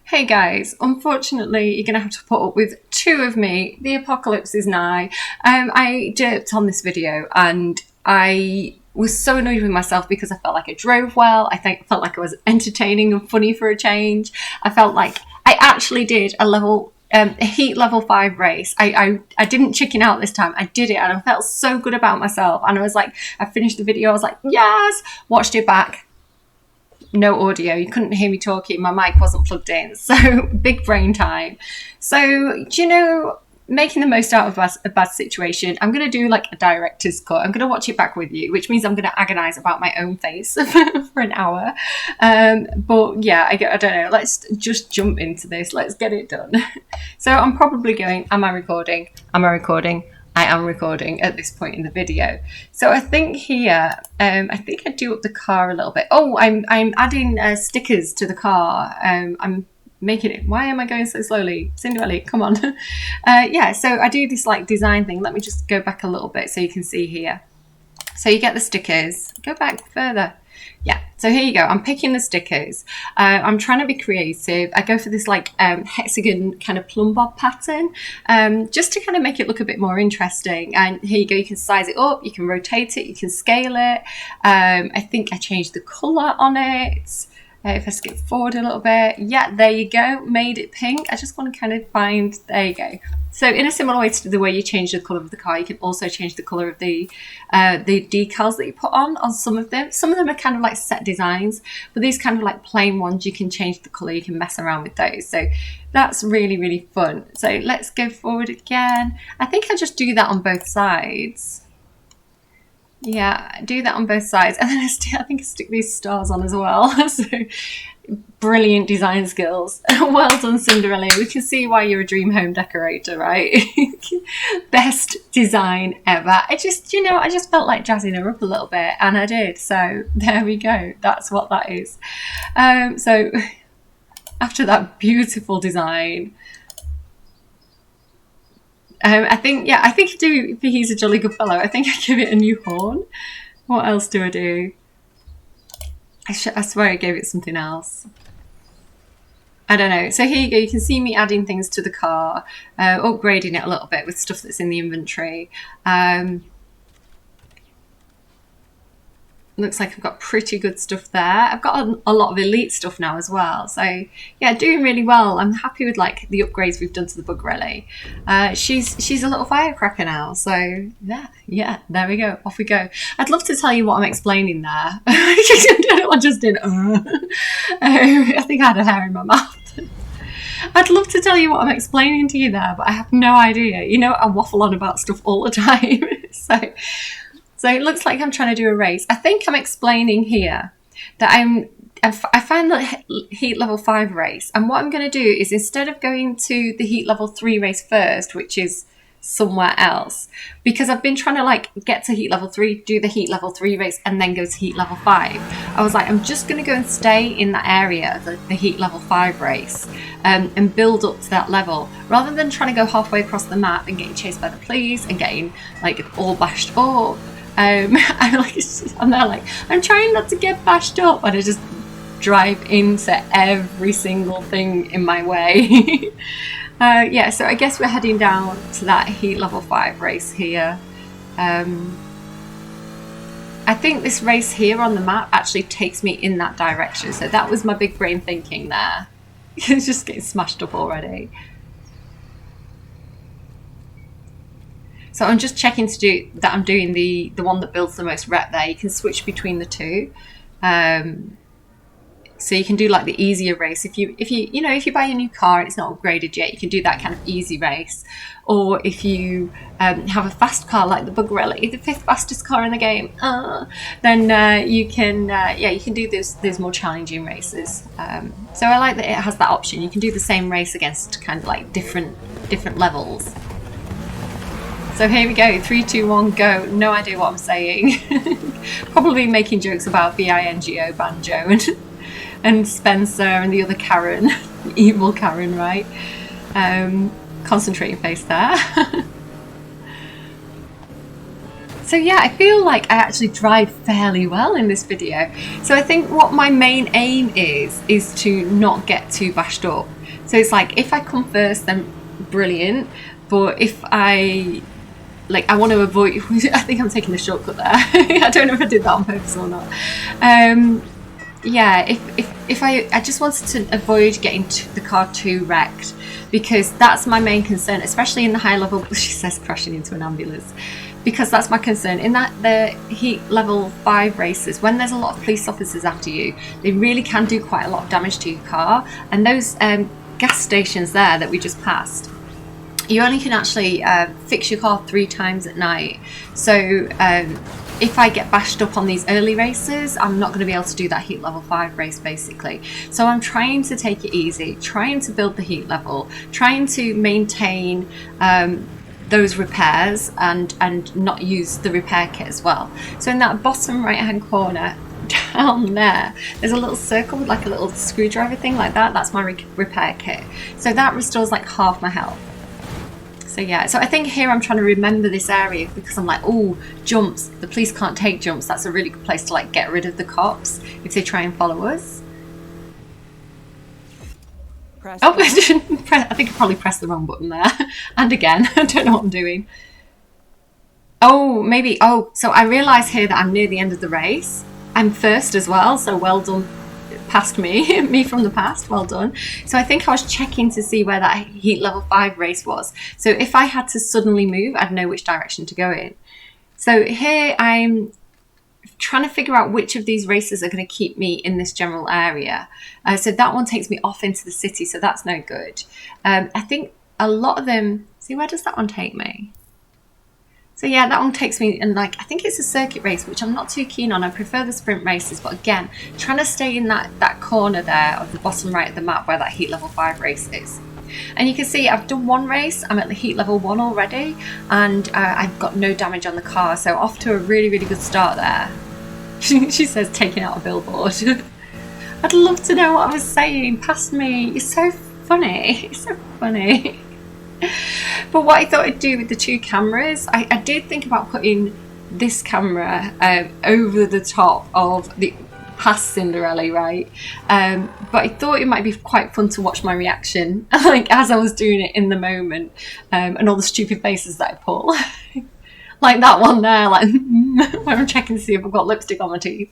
Hey guys, unfortunately you're going to have to put up with two of me. The apocalypse is nigh. I jerked on this video and I was so annoyed with myself because I felt like I drove well. Felt like I was entertaining and funny for a change. I felt like I actually did a heat level 5 race. I didn't chicken out this time. I did it and I felt so good about myself. And I was like, I finished the video. I was like, yes, watched it back. No audio, you couldn't hear me talking, my mic wasn't plugged in, so big brain time. So, making the most out of a bad situation, I'm going to do like a director's cut. I'm going to watch it back with you, which means I'm going to agonize about my own face for an hour. But yeah, I don't know, let's just jump into this, let's get it done. So I'm probably going, am I recording? I am recording at this point in the video. So I think here, I think I do up the car a little bit. Oh, I'm adding stickers to the car. I'm making it. Why am I going so slowly? Cinderella, come on. Yeah, so I do this like design thing. Let me just go back a little bit so you can see here. So you get the stickers. Go back further. Yeah, so here you go. I'm picking the stickers. I'm trying to be creative. I go for this like hexagon kind of plumb bob pattern, just to kind of make it look a bit more interesting. And here you go. You can size it up. You can rotate it. You can scale it. I think I changed the colour on it. If I skip forward a little bit, yeah, there you go, made it pink. I just want to kind of find, there you go. So in a similar way to the way you change the colour of the car, you can also change the colour of the decals that you put on some of them. Some of them are kind of like set designs, but these kind of like plain ones, you can change the colour, you can mess around with those. So that's really, really fun. So let's go forward again. I think I just do that on both sides. Yeah, do that on both sides, and then I think I stick these stars on as well. So brilliant design skills. Well done, Cinderella. We can see why you're a dream home decorator, right? Best design ever. I just felt like jazzing her up a little bit, and I did. So there we go. That's what that is. So after that beautiful design, I think I do, he's a jolly good fellow. I think I give it a new horn. What else do I do? I swear I gave it something else. I don't know. So here you go. You can see me adding things to the car, upgrading it a little bit with stuff that's in the inventory. Looks like I've got pretty good stuff there. I've got a lot of elite stuff now as well. So yeah, doing really well. I'm happy with like the upgrades we've done to the bug rally. She's a little firecracker now. So yeah, there we go. Off we go. I'd love to tell you what I'm explaining there. I just did. I think I had a hair in my mouth. I'd love to tell you what I'm explaining to you there, but I have no idea. I waffle on about stuff all the time. So it looks like I'm trying to do a race. I think I'm explaining here that I find the heat level 5 race, and what I'm going to do is, instead of going to the heat level 3 race first, which is somewhere else, because I've been trying to like get to heat level 3, do the heat level 3 race, and then go to heat level 5. I was like, I'm just going to go and stay in that area of the heat level 5 race, and build up to that level, rather than trying to go halfway across the map and getting chased by the police and getting like all bashed up. I'm there like, I'm trying not to get bashed up, and I just drive into every single thing in my way. Yeah, so I guess we're heading down to that heat level 5 race here. I think this race here on the map actually takes me in that direction, so that was my big brain thinking there. It's just getting smashed up already. So I'm just checking to do that. I'm doing the one that builds the most rep there. You can switch between the two. So you can do like the easier race. If you buy a new car and it's not upgraded yet, you can do that kind of easy race. Or if you have a fast car like the Bug Rally, the 5th fastest car in the game, then you can do those more challenging races. So I like that it has that option. You can do the same race against kind of like different levels. So here we go, 3, 2, 1, go. No idea what I'm saying. Probably making jokes about BINGO, Banjo, and Spencer and the other Karen, evil Karen, right? Concentrating face there. So yeah, I feel like I actually drive fairly well in this video. So I think what my main aim is to not get too bashed up. So it's like, if I come first, then brilliant. But if I want to avoid, I think I'm taking the shortcut there. I don't know if I did that on purpose or not. Yeah, if I just wanted to avoid getting the car too wrecked, because that's my main concern, especially in the high level. She says crashing into an ambulance, because that's my concern in that the heat level 5 races, when there's a lot of police officers after you, they really can do quite a lot of damage to your car. And those gas stations there that we just passed, you only can actually fix your car 3 times at night. So if I get bashed up on these early races, I'm not going to be able to do that heat level 5 race basically. So I'm trying to take it easy, trying to build the heat level, trying to maintain those repairs and not use the repair kit as well. So in that bottom right hand corner down there's a little circle with like a little screwdriver thing like that. That's my repair kit. So that restores like half my health. So yeah, so I think here I'm trying to remember this area, because I'm like, oh, jumps, the police can't take jumps. That's a really good place to like get rid of the cops if they try and follow us. Oh, I think I probably pressed the wrong button there. And again, I don't know what I'm doing. Oh, maybe, so I realise here that I'm near the end of the race. I'm first as well, so well done. Past me, me from the past, well done. So I think I was checking to see where that heat level 5 race was. So if I had to suddenly move, I'd know which direction to go in. So here I'm trying to figure out which of these races are going to keep me in this general area. So that one takes me off into the city, so that's no good. I think a lot of them, see, where does that one take me? So yeah, that one takes me in, like, I think it's a circuit race, which I'm not too keen on. I prefer the sprint races, but again, trying to stay in that corner there of the bottom right of the map where that heat level 5 race is. And you can see I've done one race, I'm at the heat level 1 already, and I've got no damage on the car, so off to a really, really good start there. She says taking out a billboard. I'd love to know what I was saying. Past me. You're so funny. You're so funny. But what I thought I'd do with the 2 cameras, I did think about putting this camera over the top of the past Cinderella, right? But I thought it might be quite fun to watch my reaction, like as I was doing it in the moment, and all the stupid faces that I pull. Like that one there, like where I'm checking to see if I've got lipstick on my teeth.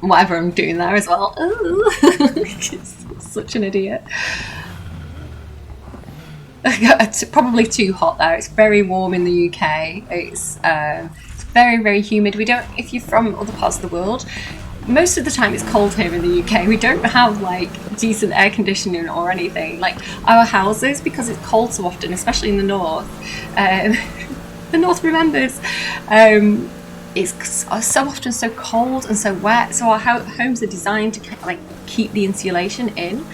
Whatever I'm doing there as well. Such an idiot. It's probably too hot there. It's very warm in the UK. It's very, very humid. We don't, if you're from other parts of the world, most of the time it's cold here in the UK. We don't have like decent air conditioning or anything. Like our houses, because it's cold so often, especially in the north. The north remembers. It's so often so cold and so wet. So our homes are designed to like keep the insulation in.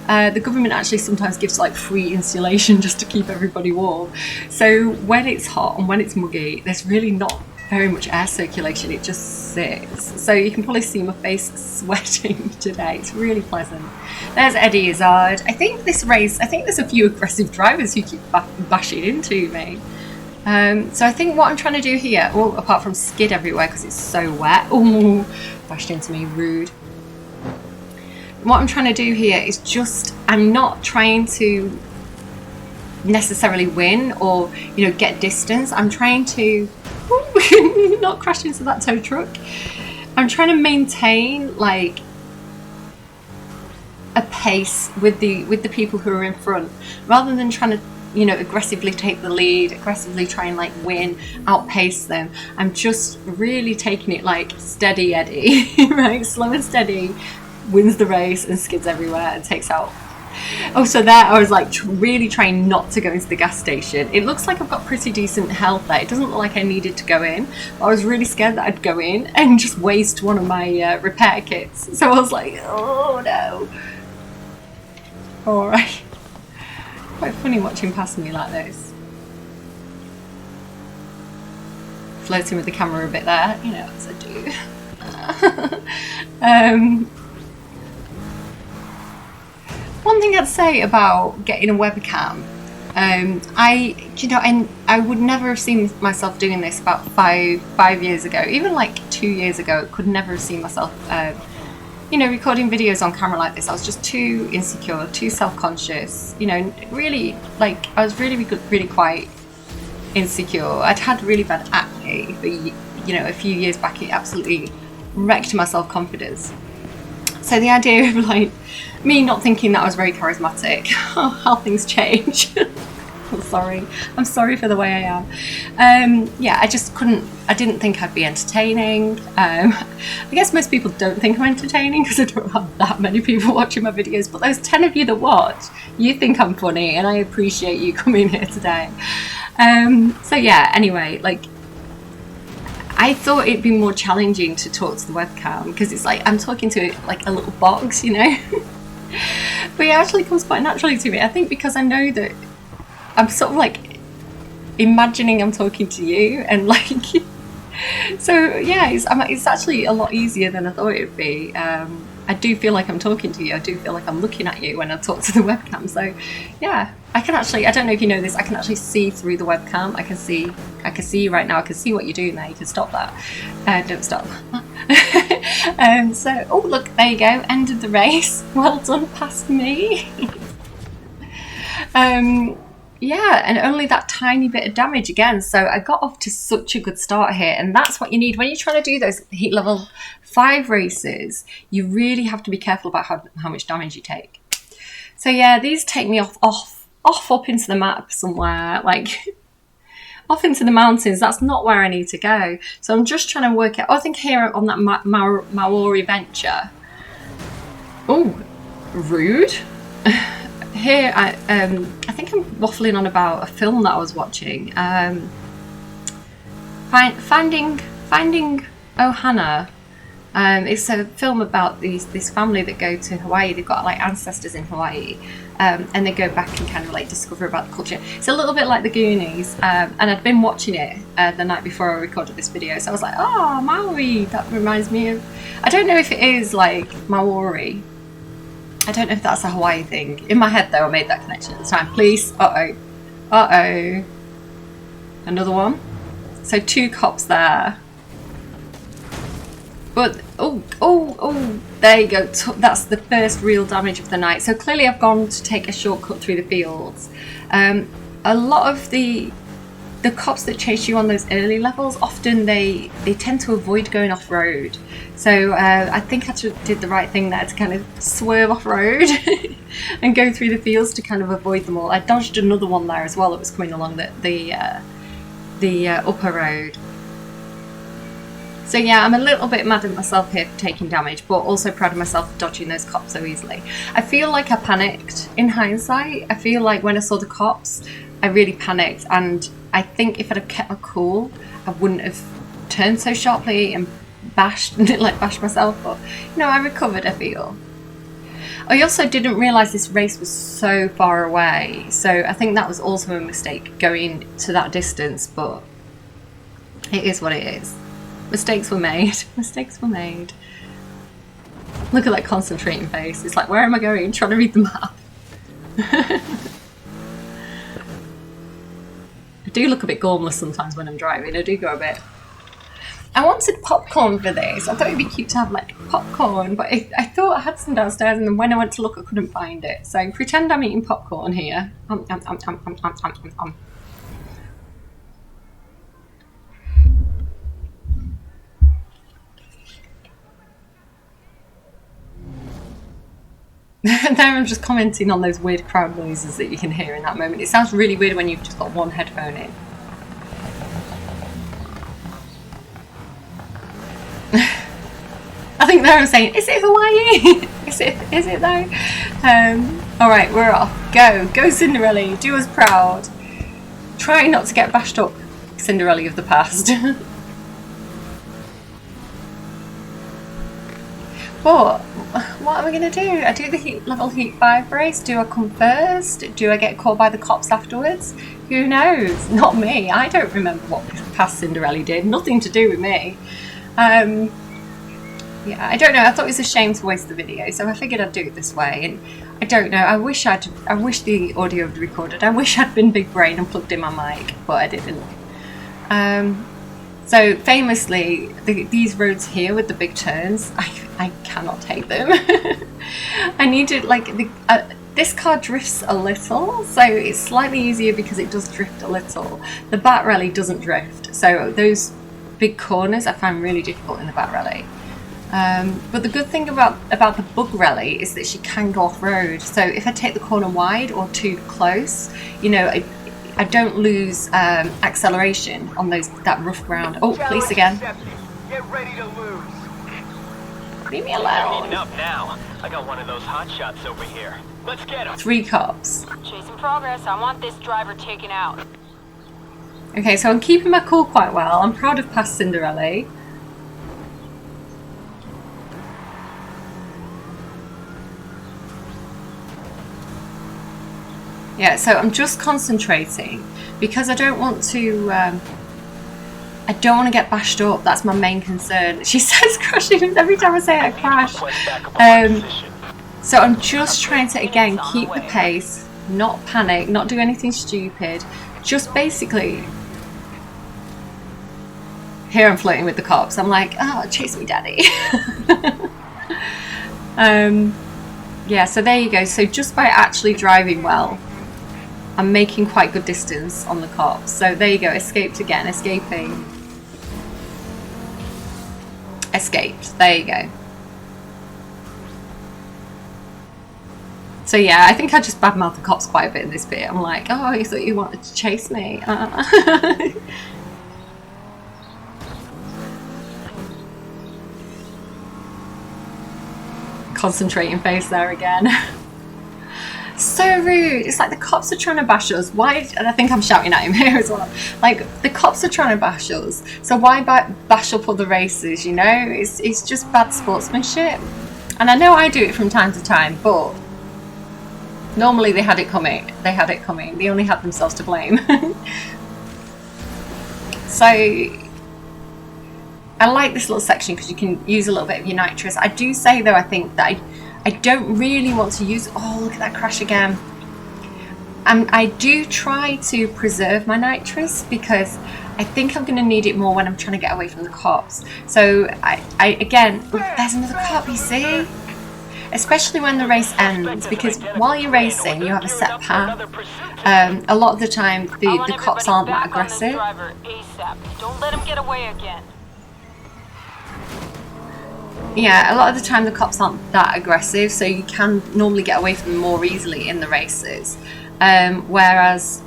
The government actually sometimes gives like free insulation just to keep everybody warm. So when it's hot and when it's muggy, there's really not very much air circulation. It just sits. So you can probably see my face sweating today. It's really pleasant. There's Eddie Izzard. I think this race, I think there's a few aggressive drivers who keep bashing into me. So I think what I'm trying to do here, well, apart from skid everywhere because it's so wet. Oh, bashed into me, rude. What I'm trying to do here is just, I'm not trying to necessarily win or, you know, get distance. I'm trying to not crash into that tow truck. I'm trying to maintain like a pace with the people who are in front, rather than trying to, you know, aggressively take the lead, aggressively try and like win, outpace them. I'm just really taking it like steady Eddie, right? Slow and steady, wins the race and skids everywhere and takes out. Oh, so there I was like really trying not to go into the gas station. It looks like I've got pretty decent health there. It doesn't look like I needed to go in, but I was really scared that I'd go in and just waste one of my repair kits. So I was like, oh no. All right. Quite funny watching past me like this. Flirting with the camera a bit there, you know, as I do. One thing I'd say about getting a webcam And I would never have seen myself doing this about five years ago. Even like 2 years ago, could never have seen myself, recording videos on camera like this. I was just too insecure, too self-conscious. Really, like, I was really quite insecure. I'd had really bad acne for, a few years back. It absolutely wrecked my self-confidence. So the idea of like me not thinking that I was very charismatic, how things change. I'm sorry for the way I am. I didn't think I'd be entertaining. I guess most people don't think I'm entertaining because I don't have that many people watching my videos, but those 10 of you that watch, you think I'm funny, and I appreciate you coming here today. Anyway, like, I thought it'd be more challenging to talk to the webcam because it's like I'm talking to like a little box, but it actually comes quite naturally to me. I think because I know that I'm sort of like imagining I'm talking to you, and like, so yeah, it's actually a lot easier than I thought it would be. I do feel like I'm talking to you. I do feel like I'm looking at you when I talk to the webcam. So yeah, I don't know if you know this, I can actually see through the webcam. I can see you right now. I can see what you're doing there. You can stop that. Don't stop. Oh look, there you go. End of the race. Well done, past me. Yeah, and only that tiny bit of damage again. So I got off to such a good start here, and that's what you need when you're trying to do those heat level 5 races. You really have to be careful about how much damage you take. So yeah, these take me off up into the map somewhere, like off into the mountains. That's not where I need to go. So I'm just trying to work out. I think here on that Maori venture. Oh, rude. Here, I think I'm waffling on about a film that I was watching. Finding Ohana. It's a film about this family that go to Hawaii. They've got like ancestors in Hawaii, and they go back and kind of like discover about the culture. It's a little bit like the Goonies, and I'd been watching it the night before I recorded this video, so I was like, oh, Maori, that reminds me of. I don't know if it is like Maori. I don't know if that's a Hawaii thing. In my head, though, I made that connection at the time. Please. Uh-oh. Another one. So 2 cops there. But, oh, there you go. That's the first real damage of the night. So clearly I've gone to take a shortcut through the fields. A lot of the cops that chase you on those early levels, often they tend to avoid going off-road. So I think I did the right thing there to kind of swerve off-road and go through the fields to kind of avoid them all. I dodged another one there as well that was coming along the upper road. So yeah, I'm a little bit mad at myself here for taking damage, but also proud of myself for dodging those cops so easily. I feel like I panicked in hindsight. I feel like when I saw the cops, I really panicked, and I think if I'd have kept my cool, I wouldn't have turned so sharply and bashed myself, but I recovered, I feel. I also didn't realise this race was so far away, so I think that was also a mistake going to that distance, but it is what it is. Mistakes were made. Mistakes were made. Look at that concentrating face. It's like, where am I going? Trying to read the map. I do look a bit gormless sometimes when I'm driving. I do go a bit. I wanted popcorn for this. I thought it'd be cute to have like popcorn, but I thought I had some downstairs, and then when I went to look, I couldn't find it. So pretend I'm eating popcorn here. Now I'm just commenting on those weird crowd noises that you can hear in that moment. It sounds really weird when you've just got one headphone in. I think there I'm saying, is it Hawaii? is it though? Alright, we're off. Go Cinderella, do us proud. Try not to get bashed up, Cinderella of the past. But what am I going to do? I do the level heat 5 race. Do I come first? Do I get caught by the cops afterwards? Who knows? Not me. I don't remember what past Cinderella did. Nothing to do with me. yeah, I don't know. I thought it was a shame to waste the video, so I figured I'd do it this way. And I don't know. I wish the audio had recorded. I wish I'd been big brain and plugged in my mic, but I didn't. So famously, these roads here with the big turns, I cannot take them. I needed like this car drifts a little, so it's slightly easier because it does drift a little. The Bat Rally doesn't drift, so those big corners I find really difficult in the Bat Rally. But the good thing about the Bug Rally is that she can go off road. So if I take the corner wide or too close, you know, I don't lose acceleration on that rough ground. Oh, police again. Get ready to lose. Leave me alone. Heating up now. I got one of those hot shots over here. Let's get him. 3 cops. Chasing progress. I want this driver taken out. Okay, so I'm keeping my cool quite well. I'm proud of past Cinderella. Yeah, so I'm just concentrating because I don't want to get bashed up. That's my main concern. She says crashing every time I say I crash. So I'm just trying to, again, keep the pace, not panic, not do anything stupid. Just basically, here I'm flirting with the cops. I'm like, oh, chase me, daddy. Yeah, so there you go. So just by actually driving well, I'm making quite good distance on the cops. So there you go, escaped again, escaping. Escaped, there you go. So yeah, I think I just badmouthed the cops quite a bit in this bit. I'm like, oh, you thought you wanted to chase me? Concentrating face there again. So rude. It's like the cops are trying to bash us. Why? And I think I'm shouting at him here as well. Like, the cops are trying to bash us, so why bash up other races, you know? It's just bad sportsmanship. And I know I do it from time to time, but normally they had it coming. They only had themselves to blame. So I like this little section because you can use a little bit of your nitrous. I do say though, I think that I don't really want to use... Oh, look at that crash again. I do try to preserve my nitrous because I think I'm going to need it more when I'm trying to get away from the cops. So, again, there's another cop, you see? Especially when the race ends, because while you're racing, you have a set path. A lot of the time, the cops aren't that aggressive. Don't let him get away again. Yeah, a lot of the time the cops aren't that aggressive, so you can normally get away from them more easily in the races. Whereas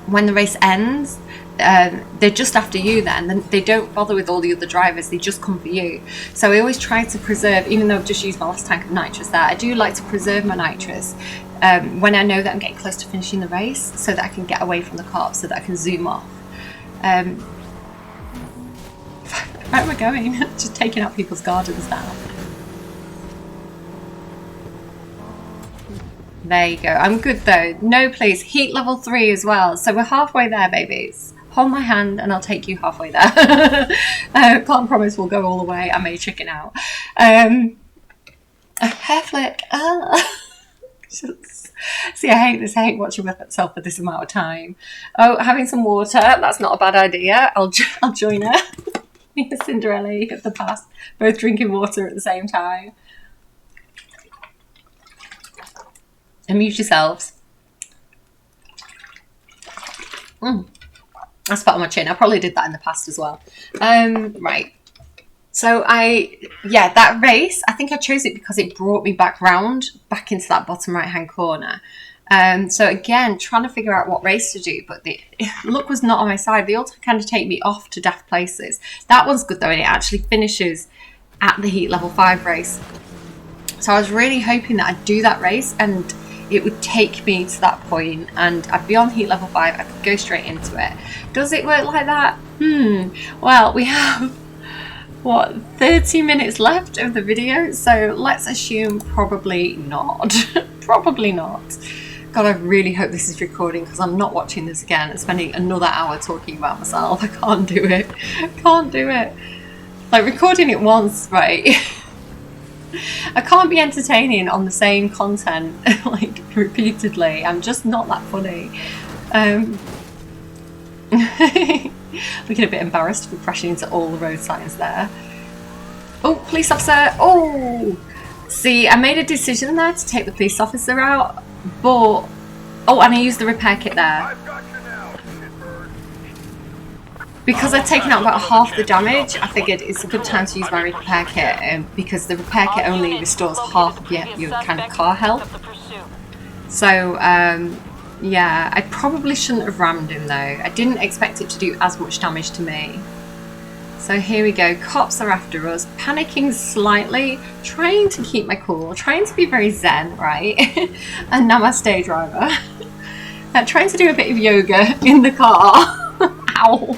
when the race ends, they're just after you then. They don't bother with all the other drivers, they just come for you. So I always try to preserve, even though I've just used my last tank of nitrous there, I do like to preserve my nitrous when I know that I'm getting close to finishing the race, so that I can get away from the cops, so that I can zoom off. Where am I going? Just taking out people's gardens now. There you go. I'm good though. No, please. Heat level 3 as well. So we're halfway there, babies. Hold my hand and I'll take you halfway there. Can't promise we'll go all the way. I may chicken out. A hair flick. See, I hate this. I hate watching myself for this amount of time. Oh, having some water. That's not a bad idea. I'll join her. Cinderella of the past, both drinking water at the same time. Amuse yourselves. I spat on my chin. I probably did that in the past as well. Right. So that race, I think I chose it because it brought me back into that bottom right hand corner. So again, trying to figure out what race to do, but the luck was not on my side. They all kind of take me off to daft places. That one's good though, and it actually finishes at the heat level 5 race. So I was really hoping that I'd do that race and it would take me to that point and I'd be on heat level 5, I could go straight into it. Does it work like that? Well, we have, 30 minutes left of the video, so let's assume probably not. Probably not. God, I really hope this is recording because I'm not watching this again and spending another hour talking about myself. I can't do it. Can't do it. Like, recording it once, right? I can't be entertaining on the same content, like, repeatedly. I'm just not that funny. Looking a bit embarrassed for crashing into all the road signs there. Oh, police officer! Oh! See, I made a decision there to take the police officer out, but... Oh, and I used the repair kit there. Because I've taken out about half the damage, I figured it's a good time to use my repair kit, because the repair kit only restores half of your kind of car health. So, yeah, I probably shouldn't have rammed him though. I didn't expect it to do as much damage to me. So here we go, cops are after us, panicking slightly, trying to keep my cool, trying to be very zen, right? And namaste driver. Trying to do a bit of yoga in the car. Ow!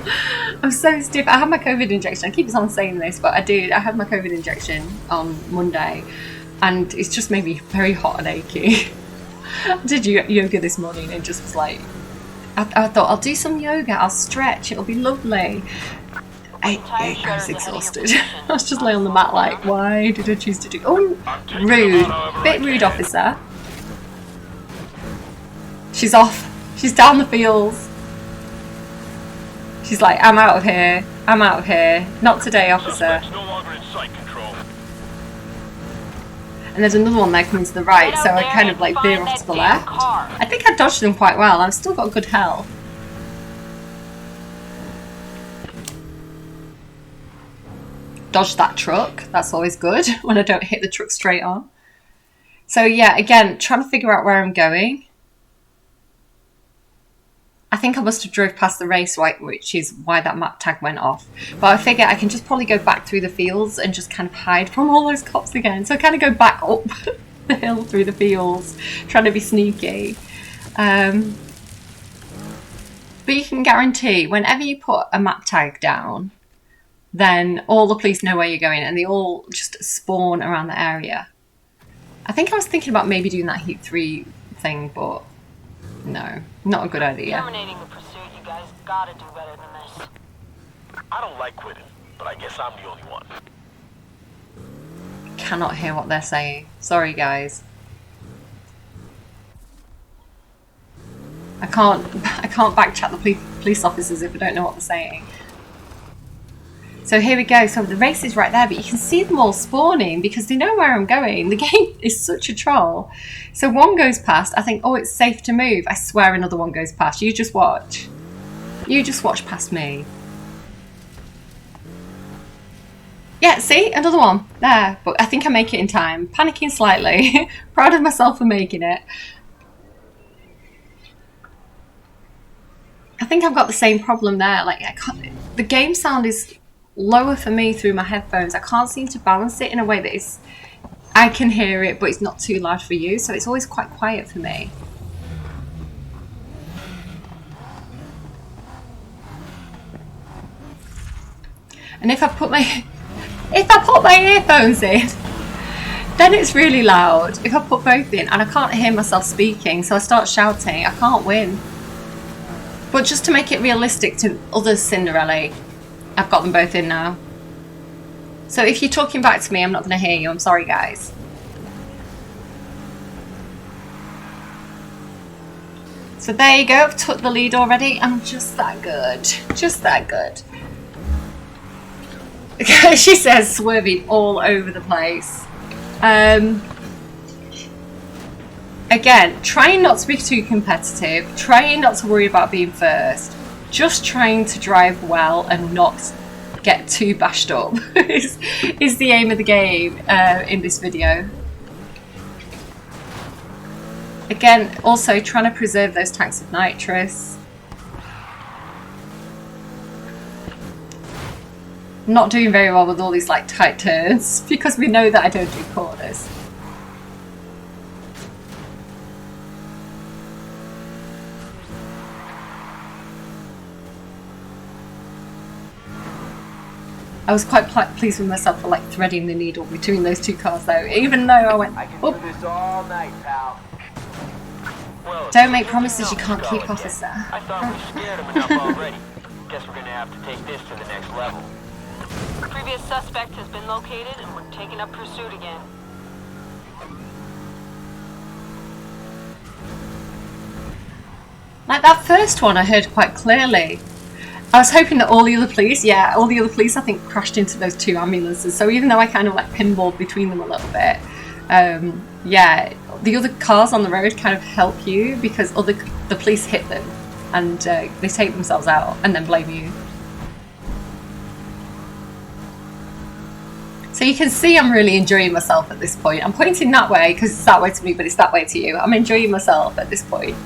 I'm so stiff. I had my COVID injection. I keep on saying this, but I did. I had my COVID injection on Monday, and it's just made me very hot and achy. I did yoga this morning and just was like, I thought I'll do some yoga, I'll stretch, it'll be lovely. I was exhausted. I was just laying on the mat like, why did I choose to do... Oh, rude. Bit rude, officer. She's off. She's down the fields. She's like, I'm out of here. I'm out of here. Not today, officer. And there's another one there coming to the right, so I kind of like veer off to the left. I think I dodged them quite well. I've still got good health. Dodge that truck. That's always good when I don't hit the truck straight on. So yeah, again, trying to figure out where I'm going. I think I must have drove past the race, which is why that map tag went off. But I figure I can just probably go back through the fields and just kind of hide from all those cops again. So I kind of go back up the hill through the fields, trying to be sneaky. But you can guarantee whenever you put a map tag down, then all the police know where you're going and they all just spawn around the area. I think I was thinking about maybe doing that Heat 3 thing, but no, not a good idea. Terminating the pursuit, you guys gotta do better than this. I don't like quitting, but I guess I'm the only one. Cannot hear what they're saying. Sorry, guys. I can't backchat the police officers if I don't know what they're saying. So here we go. So the race is right there, but you can see them all spawning because they know where I'm going. The game is such a troll. So one goes past. I think, oh, it's safe to move. I swear another one goes past. You just watch. You just watch past me. Yeah, see? Another one. There. But I think I make it in time. Panicking slightly. Proud of myself for making it. I think I've got the same problem there. Like, the game sound is lower for me through my headphones. I can't seem to balance it in a way that is... I can hear it, but it's not too loud for you. So it's always quite quiet for me. And if I put my earphones in, then it's really loud. If I put both in and I can't hear myself speaking, so I start shouting, I can't win. But just to make it realistic to other Cinderella, I've got them both in now. So if you're talking back to me, I'm not going to hear you. I'm sorry, guys. So there you go. I've took the lead already. I'm just that good. Just that good. She says swerving all over the place. Again, trying not to be too competitive. Trying not to worry about being first. Just trying to drive well and not get too bashed up is the aim of the game in this video. Again, also trying to preserve those tanks of nitrous. Not doing very well with all these like tight turns because we know that I don't do corners. I was quite pleased with myself for like threading the needle between those two cars though, even though I went, I can do this all night, pal. Well, don't make promises you can't keep, officer. I thought we scared him enough already. Guess we're gonna have to take this to the next level. Previous suspect has been located and we're taking up pursuit again. Like that first one I heard quite clearly. I was hoping that all the other police, I think crashed into those two ambulances. So even though I kind of like pinballed between them a little bit, the other cars on the road kind of help you because the police hit them and they take themselves out and then blame you. So you can see I'm really enjoying myself at this point. I'm pointing that way because it's that way to me, but it's that way to you. I'm enjoying myself at this point.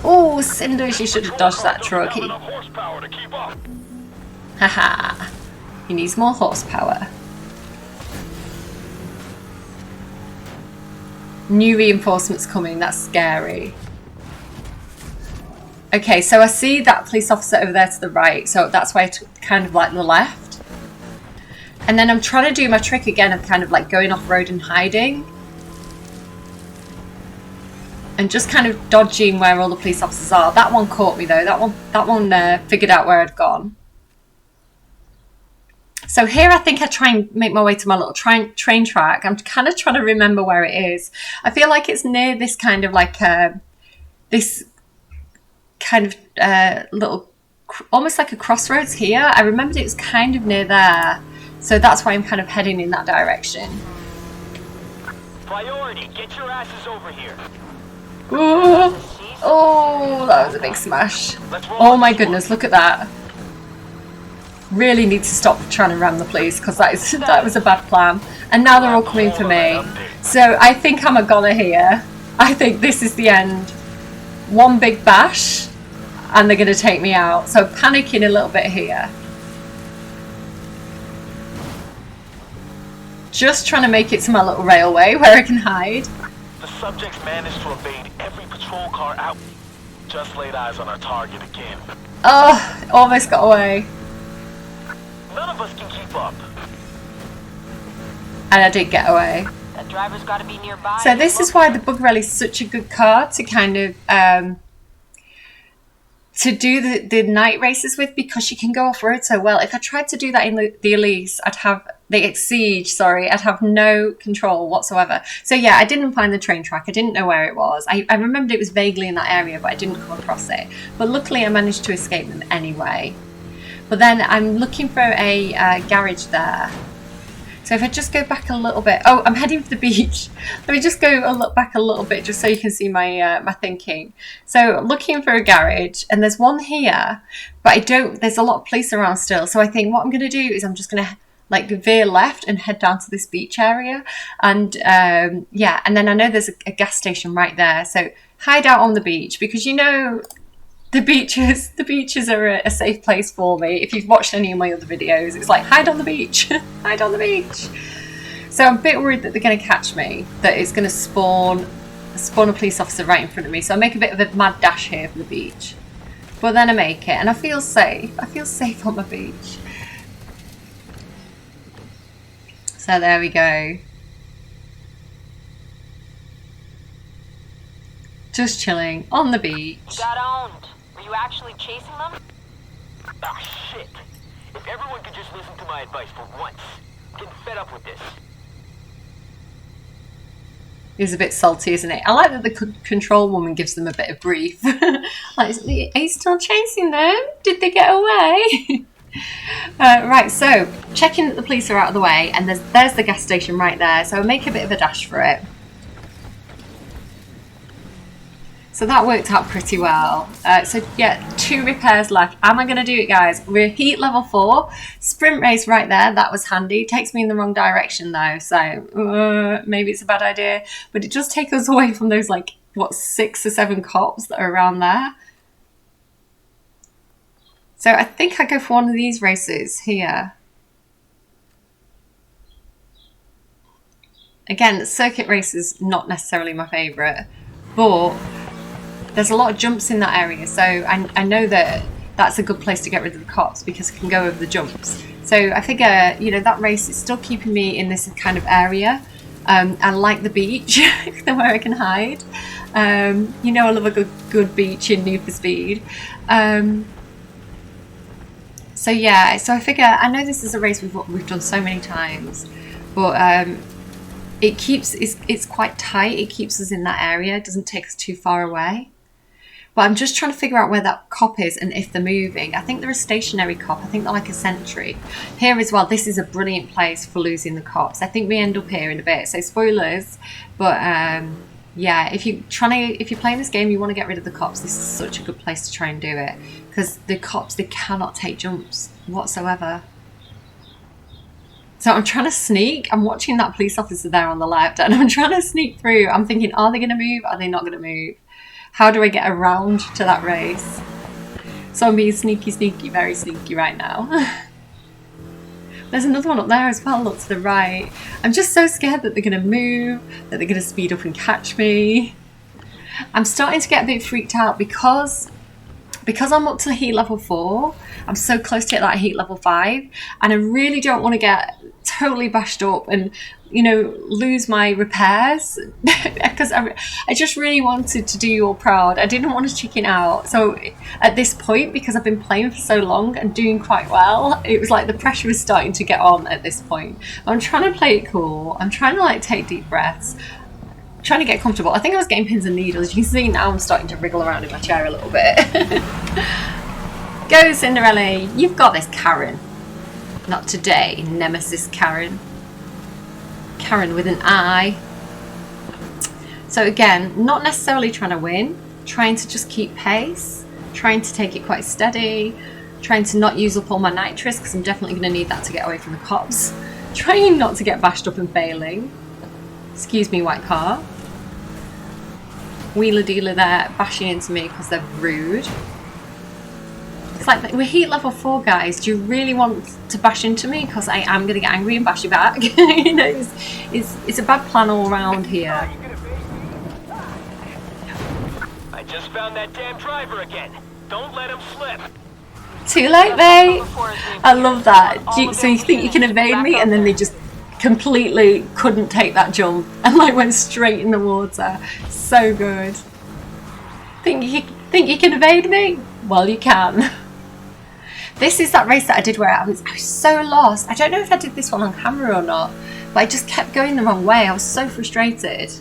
Oh, Cinders, you should have dodged that trucky. Haha. He needs more horsepower. New reinforcements coming, that's scary. Okay, so I see that police officer over there to the right, so that's why I took kind of like the left. And then I'm trying to do my trick again of kind of like going off-road and hiding. And just kind of dodging where all the police officers are. That one caught me though. That one figured out where I'd gone. So here I think I try and make my way to my little train track. I'm kind of trying to remember where it is. I feel like it's near this kind of like this kind of little, almost like a crossroads here. I remembered it was kind of near there. So that's why I'm kind of heading in that direction. Priority, get your asses over here. Ooh. Oh, that was a big smash. Oh my goodness, look at that. Really need to stop trying to ram the police because that was a bad plan. And now they're all coming for me. So I think I'm a goner here. I think this is the end. One big bash and they're going to take me out. So panicking a little bit here. Just trying to make it to my little railway where I can hide. The subjects managed to evade every patrol car out. Just laid eyes on our target again. Oh, almost got away. None of us can keep up. And I did get away. That driver's got to be nearby. So this is why the Bug Rally is such a good car to kind of to do the night races with, because you can go off road so well. If I tried to do that in the Elise, I'd have I'd have no control whatsoever. So yeah, I didn't find the train track. I didn't know where it was. I remembered it was vaguely in that area, but I didn't come across it. But luckily I managed to escape them anyway. But then I'm looking for a garage there. So if I just go back a little bit, oh, I'm heading for the beach. Let me just go back a little bit just so you can see my my thinking. So looking for a garage, and there's one here, but there's a lot of police around still. So I think what I'm going to do is I'm just going to like veer left and head down to this beach area. And yeah, and then I know there's a gas station right there. So hide out on the beach, because you know, the beaches are a safe place for me. If you've watched any of my other videos, it's like, hide on the beach, hide on the beach. So I'm a bit worried that they're going to catch me, that it's going to spawn a police officer right in front of me. So I make a bit of a mad dash here for the beach. But then I make it, and I feel safe. I feel safe on the beach. So there we go. Just chilling on the beach. You got owned. Were you actually chasing them? Ah, shit. If everyone could just listen to my advice for once. I'm getting fed up with this. It's a bit salty, isn't it? I like that the control woman gives them a bit of brief. Like, are you still chasing them? Did they get away? Right, so checking that the police are out of the way, and there's the gas station right there. So I make a bit of a dash for it. So that worked out pretty well. So yeah, 2 repairs left. Am I going to do it, guys? We're heat level 4. Sprint race right there. That was handy. Takes me in the wrong direction though. So maybe it's a bad idea. But it does take us away from those, like, what, 6 or 7 cops that are around there. So I think I go for one of these races here. Again, circuit races not necessarily my favourite. But there's a lot of jumps in that area, so I know that that's a good place to get rid of the cops, because I can go over the jumps. So I figure, you know, that race is still keeping me in this kind of area. I like the beach, where I can hide. You know, I love a good beach in Need for Speed. So So yeah, so I figure, I know this is a race we've done so many times, but it's quite tight. It keeps us in that area. It doesn't take us too far away. But I'm just trying to figure out where that cop is and if they're moving. I think they're a stationary cop. I think they're like a sentry. Here as well, this is a brilliant place for losing the cops. I think we end up here in a bit. So spoilers, but yeah, if you're playing this game, you want to get rid of the cops, this is such a good place to try and do it. Because the cops, they cannot take jumps whatsoever. So I'm trying to sneak. I'm watching that police officer there on the left and I'm trying to sneak through. I'm thinking, are they going to move? Are they not going to move? How do I get around to that race? So I'm being sneaky, very sneaky right now. There's another one up there as well, look to the right. I'm just so scared that they're going to move, that they're going to speed up and catch me. I'm starting to get a bit freaked out because I'm up to heat level 4. I'm so close to that heat level 5, and I really don't want to get totally bashed up and, you know, lose my repairs because I just really wanted to do you all proud. I didn't want to chicken out. So at this point, because I've been playing for so long and doing quite well, it was like the pressure was starting to get on at this point. I'm trying to play it cool. I'm trying to like take deep breaths, trying to get comfortable. I think I was getting pins and needles. You can see now I'm starting to wriggle around in my chair a little bit. Go Cinderella, you've got this, Karen. Not today, Nemesis Karen. Karen with an I. So again, not necessarily trying to win, trying to just keep pace, trying to take it quite steady, trying to not use up all my nitrous because I'm definitely going to need that to get away from the cops. Trying not to get bashed up and failing. Excuse me, white car. Wheeler dealer there bashing into me because they're rude. It's like, we're heat level 4, guys. Do you really want to bash into me? Because I am going to get angry and bash you back. You know, it's a bad plan all around here. I just found that damn driver again. Don't let him slip. Too late, mate. I love that. So you think you can evade me, and then they just completely couldn't take that jump and like went straight in the water. So good. Think you can evade me? Well, you can. This is that race that I did where I was so lost. I don't know if I did this one on camera or not, but I just kept going the wrong way. I was so frustrated.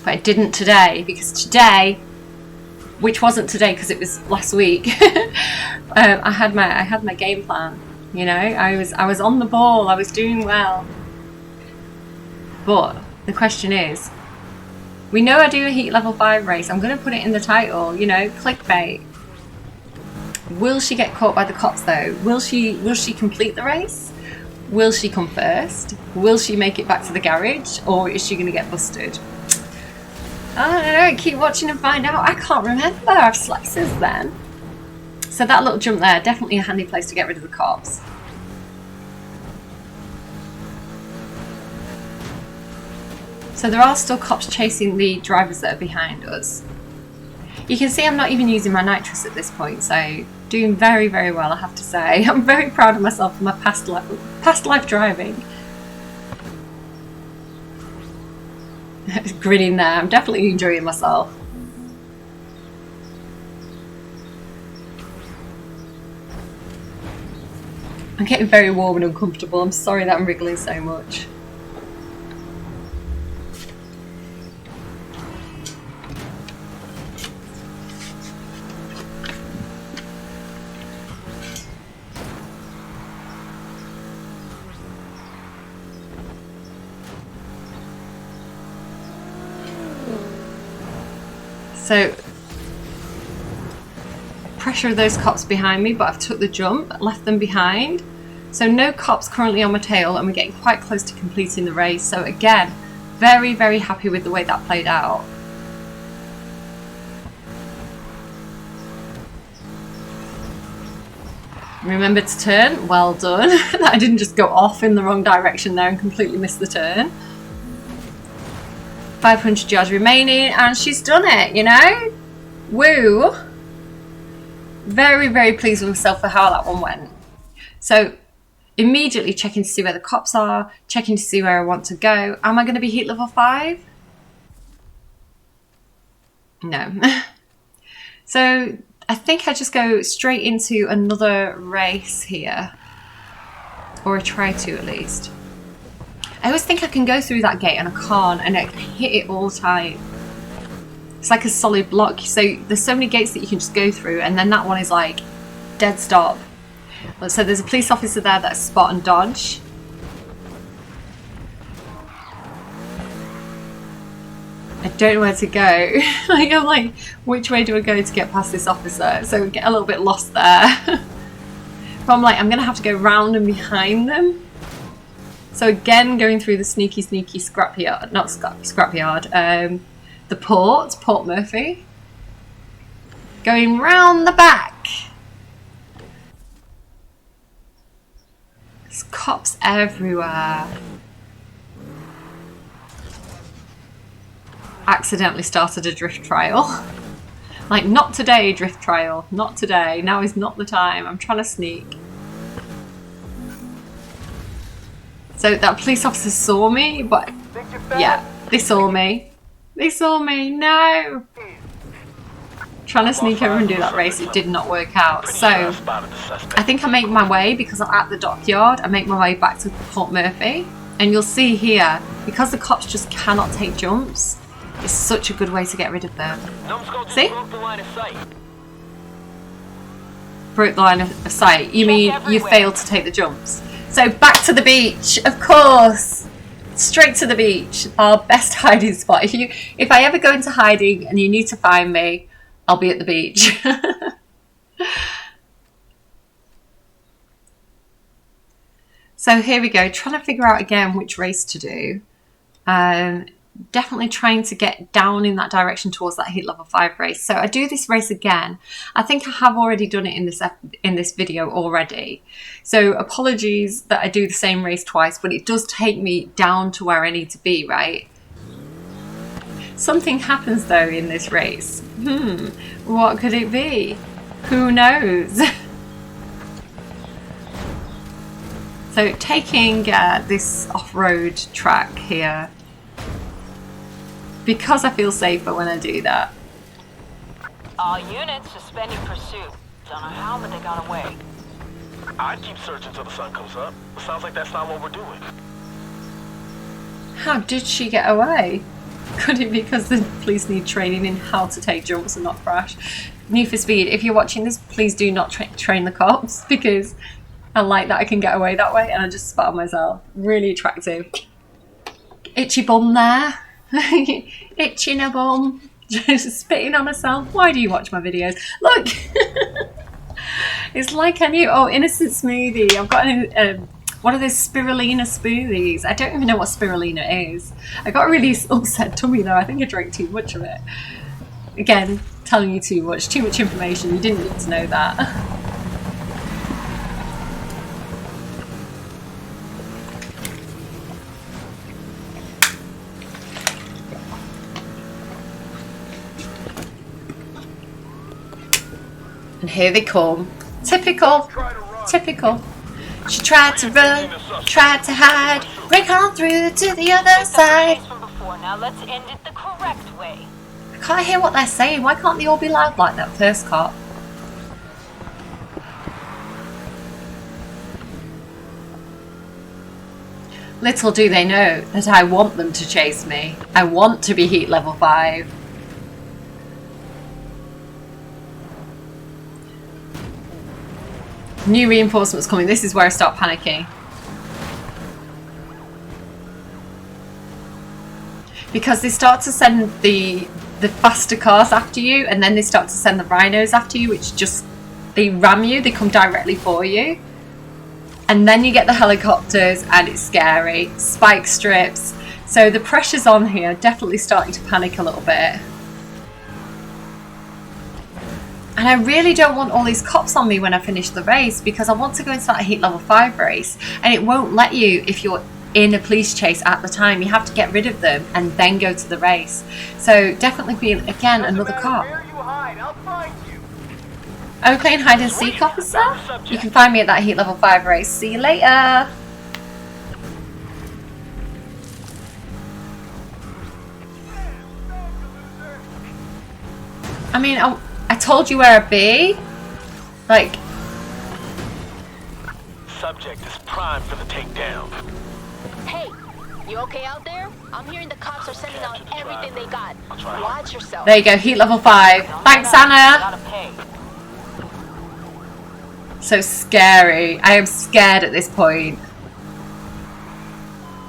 But I didn't today, because today, which wasn't today because it was last week, I had my game plan. You know, I was on the ball. I was doing well. But the question is, we know I do a heat level 5 race. I'm going to put it in the title, you know, clickbait. Will she get caught by the cops though? Will she complete the race? Will she come first? Will she make it back to the garage? Or is she going to get busted? I don't know. Keep watching and find out. I can't remember. I've slept since then. So that little jump there, definitely a handy place to get rid of the cops. So there are still cops chasing the drivers that are behind us. You can see I'm not even using my nitrous at this point, so doing very, very well, I have to say. I'm very proud of myself for my past life driving. Grinning there, I'm definitely enjoying myself. I'm getting very warm and uncomfortable. I'm sorry that I'm wriggling so much. So, pressure of those cops behind me, but I've took the jump, left them behind. So no cops currently on my tail, and we're getting quite close to completing the race. So again, very, very happy with the way that played out. Remember to turn, well done. I didn't just go off in the wrong direction there and completely miss the turn. 500 yards remaining, and she's done it, you know? Woo! Very, very pleased with myself for how that one went. So, immediately checking to see where the cops are, checking to see where I want to go. Am I going to be heat level 5? No. So, I think I just go straight into another race here. Or I try to, at least. I always think I can go through that gate and I can't, and I hit it all the time. It's like a solid block, so there's so many gates that you can just go through, and then that one is like dead stop. So there's a police officer there that's spot and dodge. I don't know where to go. Like, I'm like, which way do I go to get past this officer? So I get a little bit lost there. But I'm like, I'm going to have to go round and behind them. So again, going through the sneaky scrapyard, not scrapyard, the Port Murphy. Going round the back. There's cops everywhere. Accidentally started a drift trial. Like, not today, drift trial. Not today. Now is not the time. I'm trying to sneak. So that police officer saw me, but yeah, they saw me. They saw me. No. Trying to sneak over and do that race, it did not work out. So I think I make my way, because I'm at the dockyard, I make my way back to Port Murphy. And you'll see here, because the cops just cannot take jumps, it's such a good way to get rid of them. See? Broke the line of sight. You mean you failed to take the jumps? So back to the beach, of course. Straight to the beach, our best hiding spot. If I ever go into hiding and you need to find me, I'll be at the beach. So here we go, trying to figure out again which race to do. Definitely trying to get down in that direction towards that heat level 5 race. So I do this race again. I think I have already done it in this video already. So apologies that I do the same race twice, but it does take me down to where I need to be, right? Something happens though in this race. What could it be? Who knows? So taking this off-road track here, because I feel safer when I do that. All units suspending pursuit. Don't know how, but they got away. I'd keep searching till the sun comes up. Sounds like that's not what we're doing. How did she get away? Could it be because the police need training in how to take jumps and not crash? Need for Speed, if you're watching this, please do not train the cops, because I like that I can get away that way, and I just spat on myself. Really attractive. Itchy bum there. Itching a bum. Just spitting on herself. Why do you watch my videos? Look! It's like I knew. Oh, innocent smoothie. I've got one of those spirulina smoothies. I don't even know what spirulina is. I got a really upset tummy though. I think I drank too much of it. Again, telling you too much information. You didn't need to know that. And here they come. Typical. Typical. She tried to run, tried to hide, break on through to the other side. Now let's end it the correct way. I can't hear what they're saying. Why can't they all be loud like that first cop? Little do they know that I want them to chase me. I want to be heat level 5. New reinforcements coming. This is where I start panicking. Because they start to send the faster cars after you, and then they start to send the rhinos after you, which just, they ram you, they come directly for you. And then you get the helicopters, and it's scary. Spike strips. So the pressure's on here, definitely starting to panic a little bit. And I really don't want all these cops on me when I finish the race, because I want to go into that heat level 5 race, and it won't let you if you're in a police chase at the time. You have to get rid of them and then go to the race. So definitely be, again, another cop. I'm playing hide and seek, officer. You can find me at that heat level 5 race. See you later. I mean, I told you where I'd be. Like, Subject is primed for the takedown. Hey, you okay out there? I'm hearing the cops are sending out everything they got. Watch yourself. there you go, heat level 5. Thanks, Anna. Gotta pay. So scary. I am scared at this point.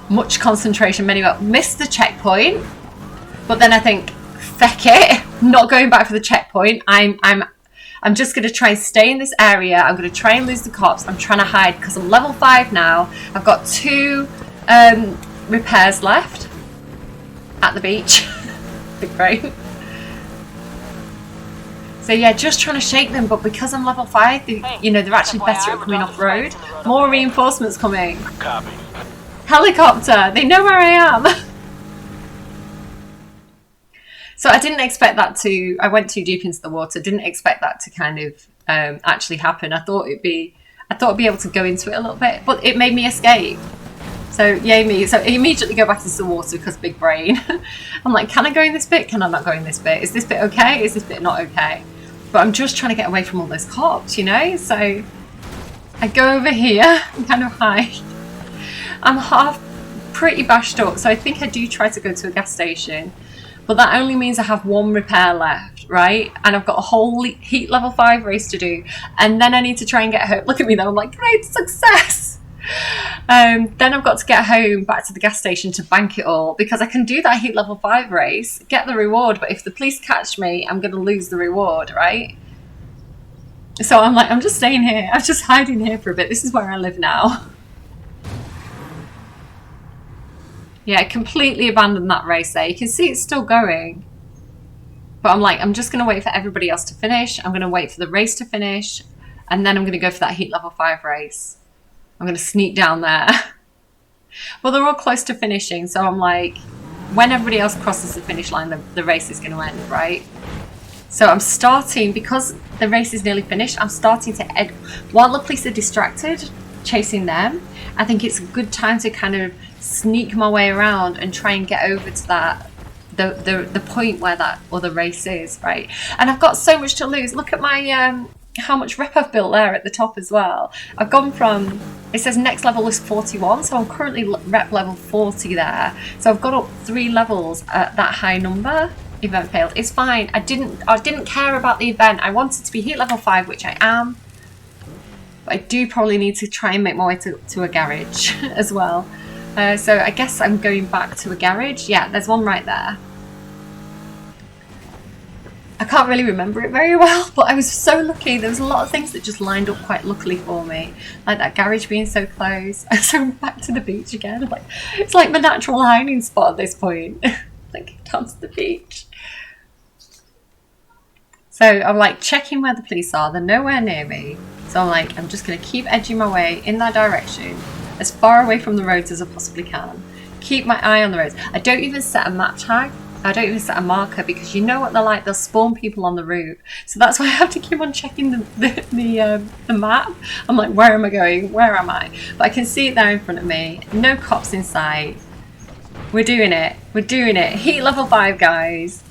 Much concentration, many more. Missed the checkpoint, but then I think, feck it, not going back for the checkpoint. I'm just going to try and stay in this area. I'm going to try and lose the cops. I'm trying to hide because I'm level 5 now. I've got 2 repairs left at the beach. Big brain. So yeah, just trying to shake them, but because I'm level 5, you know, they're actually better at coming off road. More reinforcements coming. Copy. Helicopter, they know where I am. So I didn't expect that to, I went too deep into the water, didn't expect that to kind of actually happen. I thought I'd be able to go into it a little bit, but it made me escape. So yay me. So I immediately go back into the water because big brain. I'm like, can I go in this bit? Can I not go in this bit? Is this bit okay? Is this bit not okay? But I'm just trying to get away from all those cops, you know? So I go over here and kind of hide. I'm half pretty bashed up, so I think I do try to go to a gas station. But that only means I have 1 repair left, right? And I've got a whole heat level 5 race to do. And then I need to try and get home. Look at me though, I'm like, great success. Then I've got to get home back to the gas station to bank it all, because I can do that heat level 5 race, get the reward, but if the police catch me, I'm going to lose the reward, right? So I'm like, I'm just staying here. I'm just hiding here for a bit. This is where I live now. Yeah, I completely abandoned that race there. You can see it's still going. But I'm like, I'm just going to wait for everybody else to finish. I'm going to wait for the race to finish. And then I'm going to go for that heat level 5 race. I'm going to sneak down there. Well, they're all close to finishing. So I'm like, when everybody else crosses the finish line, the race is going to end, right? So I'm starting, because the race is nearly finished, I'm starting to while the police are distracted, chasing them, I think it's a good time to kind of sneak my way around and try and get over to that the point where that other race is, right? And I've got so much to lose. Look at my how much rep I've built there at the top as well. I've gone from, it says next level is 41, so I'm currently rep level 40 there. So I've got up 3 levels at that high number. Event failed. It's fine. I didn't care about the event. I wanted to be heat level 5, which I am. But I do probably need to try and make my way to a garage as well. So I guess I'm going back to a garage. Yeah, there's one right there. I can't really remember it very well, but I was so lucky. There was a lot of things that just lined up quite luckily for me. Like that garage being so close. So I'm back to the beach again. Like, it's like my natural hiding spot at this point. Like, down to the beach. So I'm like checking where the police are. They're nowhere near me. So I'm like, I'm just going to keep edging my way in that direction, as far away from the roads as I possibly can. Keep my eye on the roads. I don't even set a map tag. I don't even set a marker, because you know what they're like. They'll spawn people on the route. So that's why I have to keep on checking the map. I'm like, where am I going? Where am I? But I can see it there in front of me. No cops in sight. We're doing it. We're doing it. Heat level 5, guys.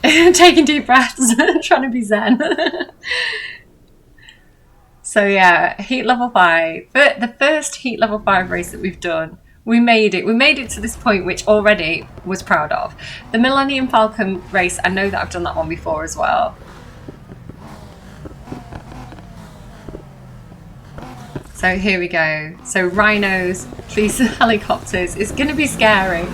Taking deep breaths. Trying to be zen. So yeah, heat level 5. But the first heat level 5 race that we've done, we made it. We made it to this point, which already was proud of. The Millennium Falcon race, I know that I've done that one before as well. So here we go. So rhinos, police helicopters. It's going to be scary.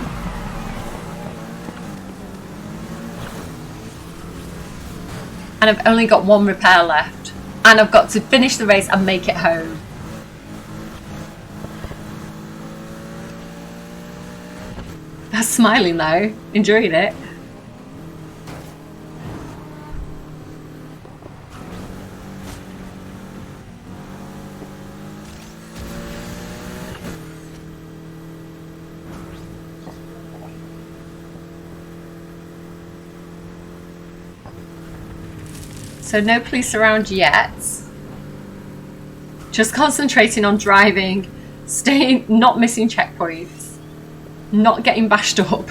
And I've only got 1 repair left. And I've got to finish the race and make it home. That's smiling though. Enjoying it. So no police around yet. Just concentrating on driving, staying, not missing checkpoints, not getting bashed up.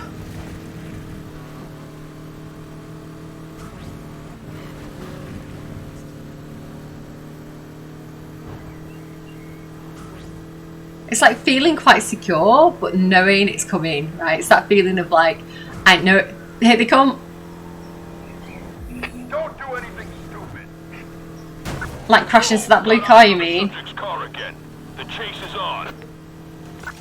It's like feeling quite secure, but knowing it's coming, right? It's that feeling of like, I know, here they come. Don't do anything stupid. Like crash into that blue car, you mean? Subject's car again. The chase is on.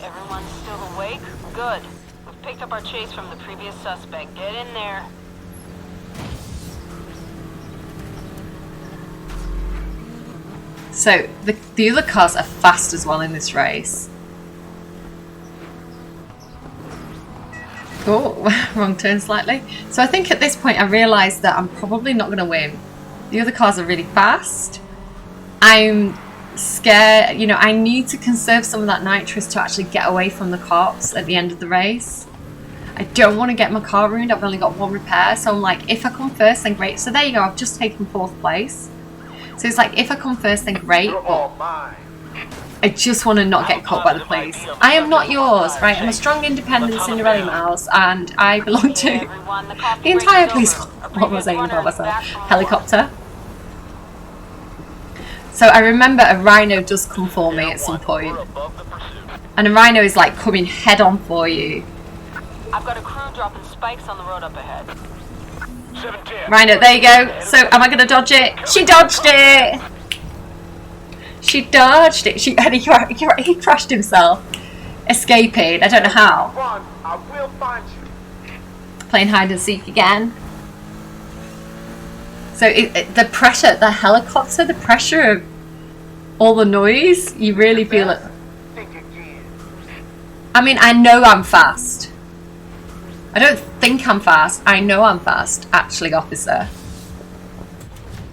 Everyone's still awake? Good. We've picked up our chase from the previous suspect. Get in there. So the other cars are fast as well in this race. Oh, wrong turn slightly. So I think at this point I realised that I'm probably not going to win. The other cars are really fast. I'm scared, you know, I need to conserve some of that nitrous to actually get away from the cops at the end of the race. I don't want to get my car ruined. I've only got one repair, so I'm like, if I come first, then great. So there you go, I've just taken 4th place. So it's like, if I come first, then great, You're but all mine. I just want to not get caught by the police. I am not yours, right? I'm a strong, independent Cinderella mouse, and I belong to Everyone, the coffee the entire break is police. over. Our What was I saying previous about runner is myself? back from Helicopter. So I remember a rhino does come for me at some point, We're above the pursuit. and a rhino is like coming head on for you. I've got a crew dropping spikes on the road up ahead. 710. Rhino, there you go. So am I going to dodge it? She dodged it. She dodged it. And he crashed himself, escaping. I don't know how. Run, I will find you. Playing hide and seek again. So the pressure, the helicopter, the pressure of all the noise, you really feel it. Think again. I mean, I know I'm fast. I don't think I'm fast. I know I'm fast, actually, officer.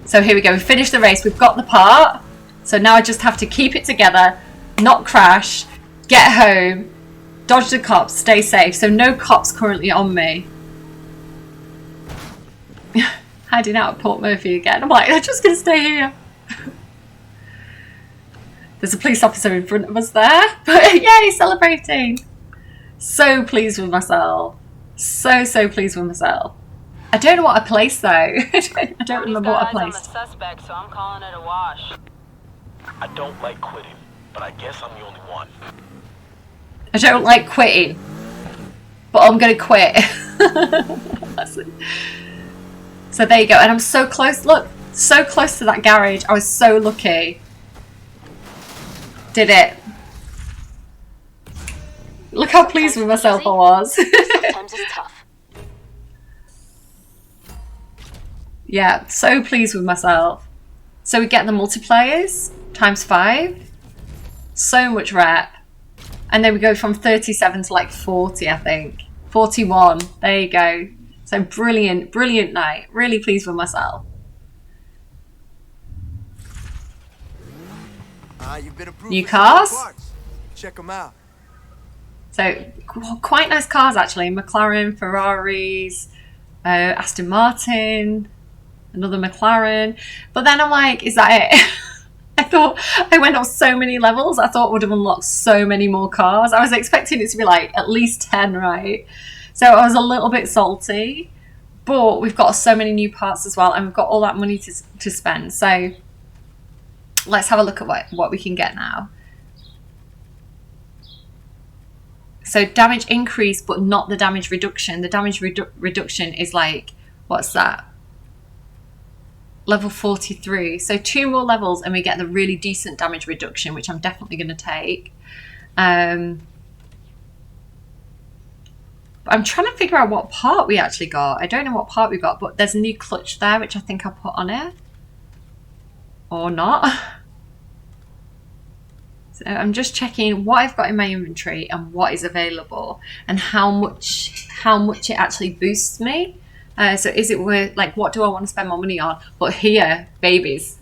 So here we go. We finished the race. We've got the part. So now I just have to keep it together, not crash, get home, dodge the cops, stay safe. So no cops currently on me. Hiding out at Port Murphy again. I'm like, I'm just going to stay here. There's a police officer in front of us there. But yay, celebrating. So pleased with myself. So pleased with myself. I don't know what I placed though. I don't remember what I Got eyes on placed. the suspect, so I'm calling it a wash. I don't like quitting, but I guess I'm the only one. I don't like quitting, but I'm going to quit. So there you go. And I'm so close. Look, so close to that garage. I was so lucky. Did it. Look how pleased with myself I was. Sometimes it's tough. Yeah, so pleased with myself. So we get the multiplayers times 5. So much rep. And then we go from 37 to like 40, I think. 41. There you go. So brilliant, brilliant night. Really pleased with myself. You've been approved New for some cars? parts. Check them out. So quite nice cars actually. McLaren, Ferraris, Aston Martin, another McLaren. But then I'm like, is that it? I thought I went up so many levels. I thought would have unlocked so many more cars. I was expecting it to be like at least 10, right? So I was a little bit salty. But we've got so many new parts as well, and we've got all that money to spend. So let's have a look at what we can get now. So damage increase, but not the damage reduction. The damage reduction is like, what's that? Level 43. So 2 more levels and we get the really decent damage reduction, which I'm definitely going to take. I'm trying to figure out what part we actually got. I don't know what part we got, but there's a new clutch there, which I think I put on it. Or not. So I'm just checking what I've got in my inventory and what is available and how much it actually boosts me. So is it worth, like, what do I want to spend my money on? But here, babies.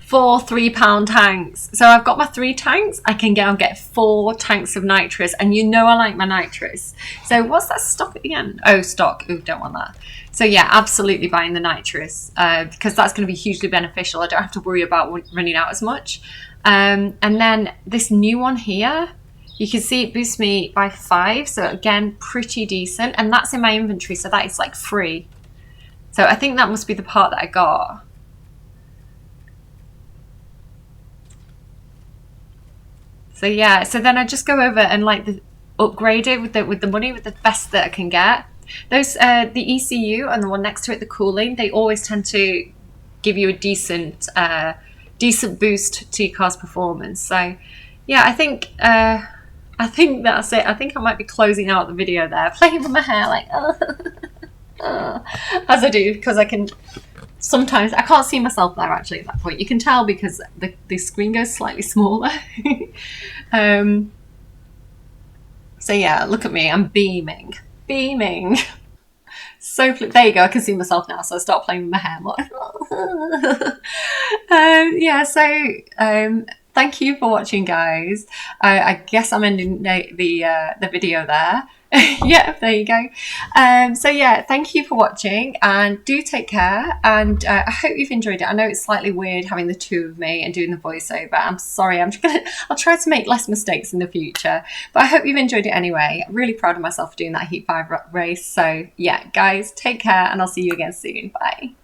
4 3-pound tanks. So I've got my 3 tanks. I can go and get 4 tanks of nitrous. And you know I like my nitrous. So what's that stock at the end? Oh, stock. Oh, don't want that. So yeah, absolutely buying the nitrous. Because that's going to be hugely beneficial. I don't have to worry about running out as much. And then this new one here, you can see it boosts me by 5. So again, pretty decent. And that's in my inventory. So that is like free. So I think that must be the part that I got. So yeah, so then I just go over and like upgrade it with the money, with the best that I can get. Those the ECU and the one next to it, the cooling, they always tend to give you a decent boost to your car's performance. So yeah, I think that's it. I think I might be closing out the video there, playing with my hair like as I do, because I can sometimes I can't see myself there actually at that point. You can tell because the screen goes slightly smaller. So yeah, look at me, I'm beaming. So there you go, I can see myself now, so I start playing with my hair more. Yeah, so thank you for watching, guys. I guess I'm ending the video there. Yeah, there you go. So yeah, thank you for watching, and do take care, and I hope you've enjoyed it. I know it's slightly weird having the two of me and doing the voiceover. I'm sorry, I'll try to make less mistakes in the future, but I hope you've enjoyed it anyway. I'm really proud of myself for doing that Heat 5 race. So yeah, guys, take care, and I'll see you again soon. Bye.